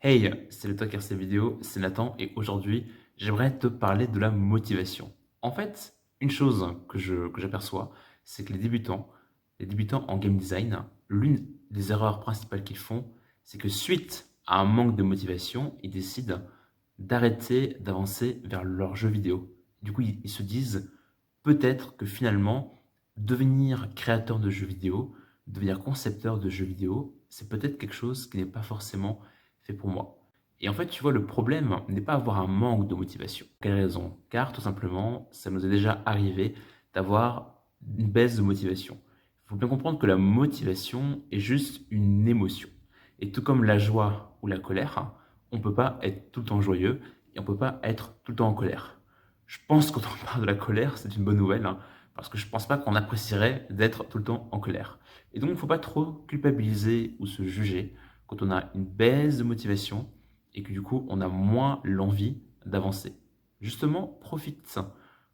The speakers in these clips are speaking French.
Hey, c'est le toi qui regarde cette vidéo, c'est Nathan et aujourd'hui, j'aimerais te parler de la motivation. En fait, une chose que j'aperçois, c'est que les débutants en game design, l'une des erreurs principales qu'ils font, c'est que suite à un manque de motivation, ils décident d'arrêter d'avancer vers leur jeu vidéo. Du coup, ils se disent peut-être que finalement, devenir créateur de jeux vidéo, devenir concepteur de jeux vidéo, c'est peut-être quelque chose qui n'est pas forcément fait pour moi. Et en fait, tu vois, le problème n'est pas avoir un manque de motivation. Quelle raison? Car tout simplement, ça nous est déjà arrivé d'avoir une baisse de motivation. Il faut bien comprendre que la motivation est juste une émotion. Et tout comme la joie ou la colère, on ne peut pas être tout le temps joyeux et on ne peut pas être tout le temps en colère. Je pense que quand on parle de la colère, c'est une bonne nouvelle, parce que je ne pense pas qu'on apprécierait d'être tout le temps en colère. Et donc, il ne faut pas trop culpabiliser ou se juger quand on a une baisse de motivation et que du coup, on a moins l'envie d'avancer. Justement, profite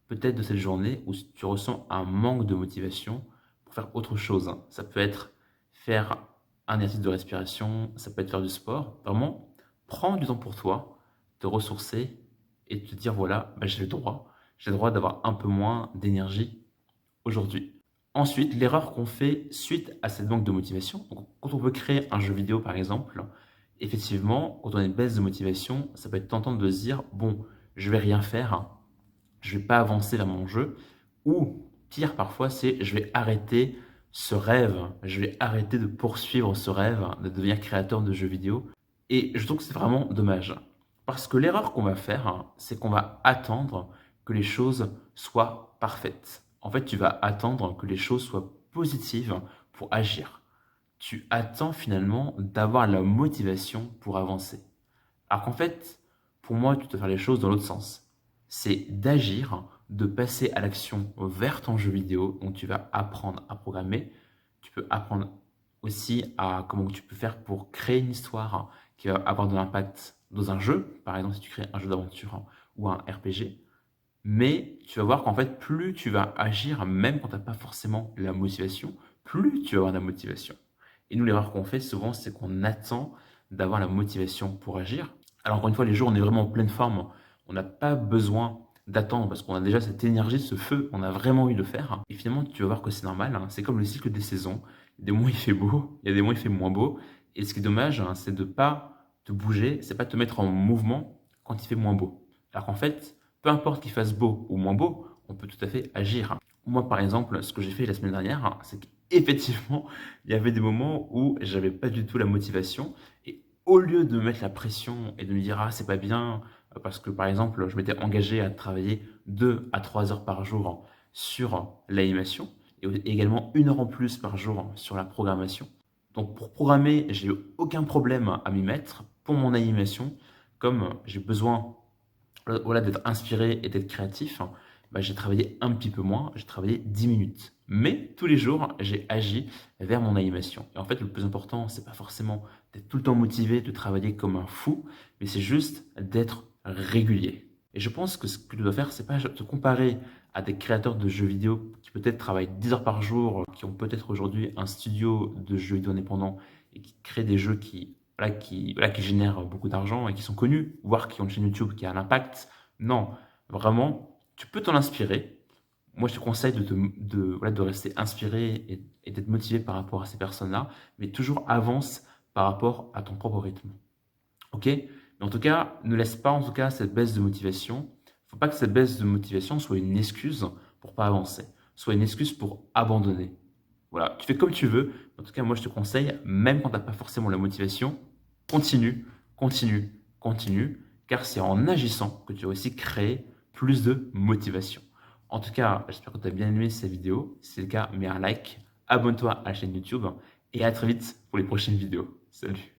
peut-être de cette journée où tu ressens un manque de motivation pour faire autre chose. Ça peut être faire un exercice de respiration, ça peut être faire du sport. Vraiment, prends du temps pour toi, te ressourcer et te dire voilà, bah, j'ai le droit d'avoir un peu moins d'énergie aujourd'hui. Ensuite, l'erreur qu'on fait suite à cette manque de motivation, donc quand on veut créer un jeu vidéo par exemple, effectivement, quand on a une baisse de motivation, ça peut être tentant de se dire bon, je vais rien faire, je vais pas avancer vers mon jeu, ou pire parfois, c'est je vais arrêter ce rêve, je vais arrêter de poursuivre ce rêve de devenir créateur de jeux vidéo. Et je trouve que c'est vraiment dommage. Parce que l'erreur qu'on va faire, c'est qu'on va attendre que les choses soient parfaites. En fait, tu vas attendre que les choses soient positives pour agir. Tu attends finalement d'avoir la motivation pour avancer. Alors qu'en fait, pour moi, tu dois faire les choses dans l'autre sens. C'est d'agir, de passer à l'action vers ton jeu vidéo. Donc, tu vas apprendre à programmer. Tu peux apprendre aussi à comment tu peux faire pour créer une histoire qui va avoir de l'impact dans un jeu. Par exemple, si tu crées un jeu d'aventure ou un RPG. Mais tu vas voir qu'en fait, plus tu vas agir, même quand tu n'as pas forcément la motivation, plus tu vas avoir la motivation. Et nous, l'erreur qu'on fait souvent, c'est qu'on attend d'avoir la motivation pour agir. Alors encore une fois, les jours, on est vraiment en pleine forme. On n'a pas besoin d'attendre parce qu'on a déjà cette énergie, ce feu, on a vraiment envie de le faire. Et finalement, tu vas voir que c'est normal. C'est comme le cycle des saisons. Il y a des mois, il fait beau, il y a des mois, il fait moins beau. Et ce qui est dommage, c'est de pas te bouger, c'est pas de te mettre en mouvement quand il fait moins beau. Alors qu'en fait, peu importe qu'il fasse beau ou moins beau, on peut tout à fait agir. Moi, par exemple, ce que j'ai fait la semaine dernière, c'est qu'effectivement, il y avait des moments où j'avais pas du tout la motivation. Et au lieu de me mettre la pression et de me dire, ah, c'est pas bien, parce que par exemple, je m'étais engagé à travailler 2 à 3 heures par jour sur l'animation et également 1 heure en plus par jour sur la programmation. Donc pour programmer, j'ai eu aucun problème à m'y mettre. Pour mon animation, comme j'ai besoin voilà, d'être inspiré et d'être créatif, bah, j'ai travaillé un petit peu moins, j'ai travaillé 10 minutes. Mais tous les jours, j'ai agi vers mon animation. Et en fait, le plus important, c'est pas forcément d'être tout le temps motivé, de travailler comme un fou, mais c'est juste d'être régulier. Et je pense que ce que tu dois faire, c'est pas te comparer à des créateurs de jeux vidéo qui peut-être travaillent 10 heures par jour, qui ont peut-être aujourd'hui un studio de jeux vidéo indépendant et qui créent des jeux qui génèrent beaucoup d'argent et qui sont connus, voire qui ont une chaîne YouTube qui a un impact. Non, vraiment, tu peux t'en inspirer. Moi, je te conseille voilà, de rester inspiré et d'être motivé par rapport à ces personnes-là, mais toujours avance par rapport à ton propre rythme. Ok? Mais en tout cas, ne laisse pas en tout cas cette baisse de motivation. Il ne faut pas que cette baisse de motivation soit une excuse pour pas avancer, soit une excuse pour abandonner. Voilà, tu fais comme tu veux. En tout cas, moi, je te conseille, même quand tu n'as pas forcément la motivation, continue, continue, continue, car c'est en agissant que tu vas aussi créer plus de motivation. En tout cas, j'espère que tu as bien aimé cette vidéo. Si c'est le cas, mets un like, abonne-toi à la chaîne YouTube et à très vite pour les prochaines vidéos. Salut!